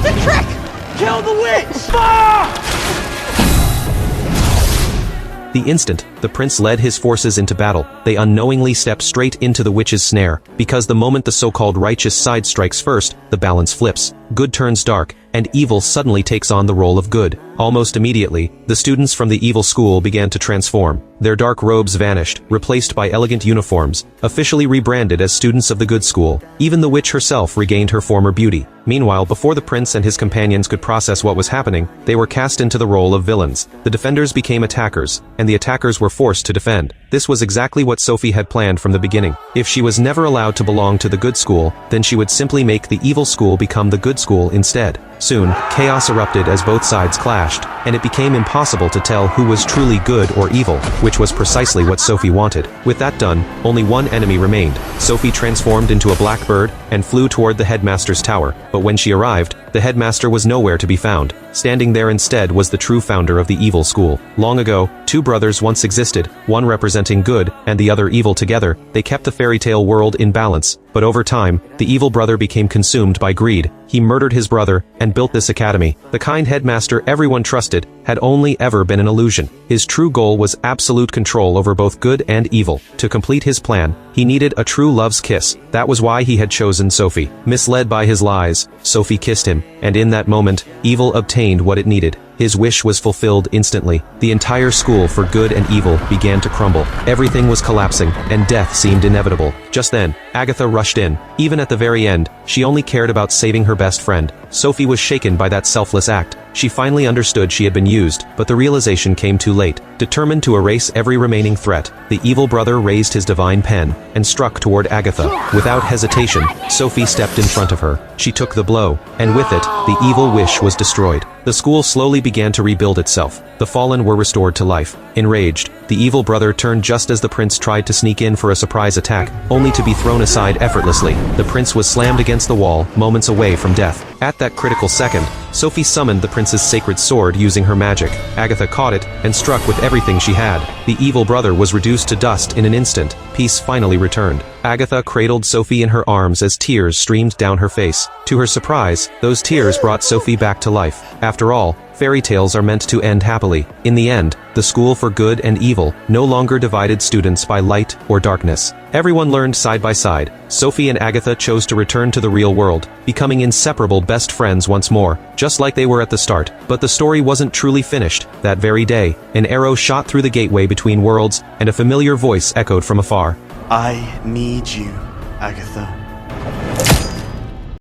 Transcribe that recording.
It's a trick! Kill the witch! Ah! The instant the prince led his forces into battle, they unknowingly stepped straight into the witch's snare, because the moment the so-called righteous side strikes first, the balance flips, good turns dark, and evil suddenly takes on the role of good. Almost immediately, the students from the evil school began to transform. Their dark robes vanished, replaced by elegant uniforms, officially rebranded as students of the good school. Even the witch herself regained her former beauty. Meanwhile, before the prince and his companions could process what was happening, they were cast into the role of villains. The defenders became attackers, and the attackers were forced to defend. This was exactly what Sophie had planned from the beginning. If she was never allowed to belong to the good school, then she would simply make the evil school become the good school instead. Soon, chaos erupted as both sides clashed, and it became impossible to tell who was truly good or evil, which was precisely what Sophie wanted. With that done, only one enemy remained. Sophie transformed into a blackbird and flew toward the headmaster's tower, but when she arrived, the headmaster was nowhere to be found. Standing there instead was the true founder of the evil school. Long ago, two brothers once existed, one representing good and the other evil. Together, they kept the fairy tale world in balance, but over time, the evil brother became consumed by greed. He murdered his brother and built this academy. The kind headmaster everyone trusted had only ever been an illusion. His true goal was absolute control over both good and evil. To complete his plan, he needed a true love's kiss. That was why he had chosen Sophie. Misled by his lies, Sophie kissed him, and in that moment, evil obtained what it needed. His wish was fulfilled instantly. The entire school for good and evil began to crumble. Everything was collapsing, and death seemed inevitable. Just then, Agatha rushed in. Even at the very end, she only cared about saving her best friend. Sophie was shaken by that selfless act. She finally understood she had been used, but the realization came too late. Determined to erase every remaining threat, the evil brother raised his divine pen and struck toward Agatha. Without hesitation, Sophie stepped in front of her. She took the blow, and with it, the evil wish was destroyed. The school slowly began to rebuild itself. The fallen were restored to life. Enraged, the evil brother turned just as the prince tried to sneak in for a surprise attack, only to be thrown aside effortlessly. The prince was slammed against the wall, moments away from death. At that critical second, Sophie summoned the prince's sacred sword using her magic. Agatha caught it and struck with everything she had. The evil brother was reduced to dust in an instant. Peace finally returned. Agatha cradled Sophie in her arms as tears streamed down her face. To her surprise, those tears brought Sophie back to life. After all, fairy tales are meant to end happily. In the end, the school for good and evil no longer divided students by light or darkness. Everyone learned side by side. Sophie and Agatha chose to return to the real world, becoming inseparable best friends once more, just like they were at the start. But the story wasn't truly finished. That very day, an arrow shot through the gateway between worlds, and a familiar voice echoed from afar. I need you, Agatha.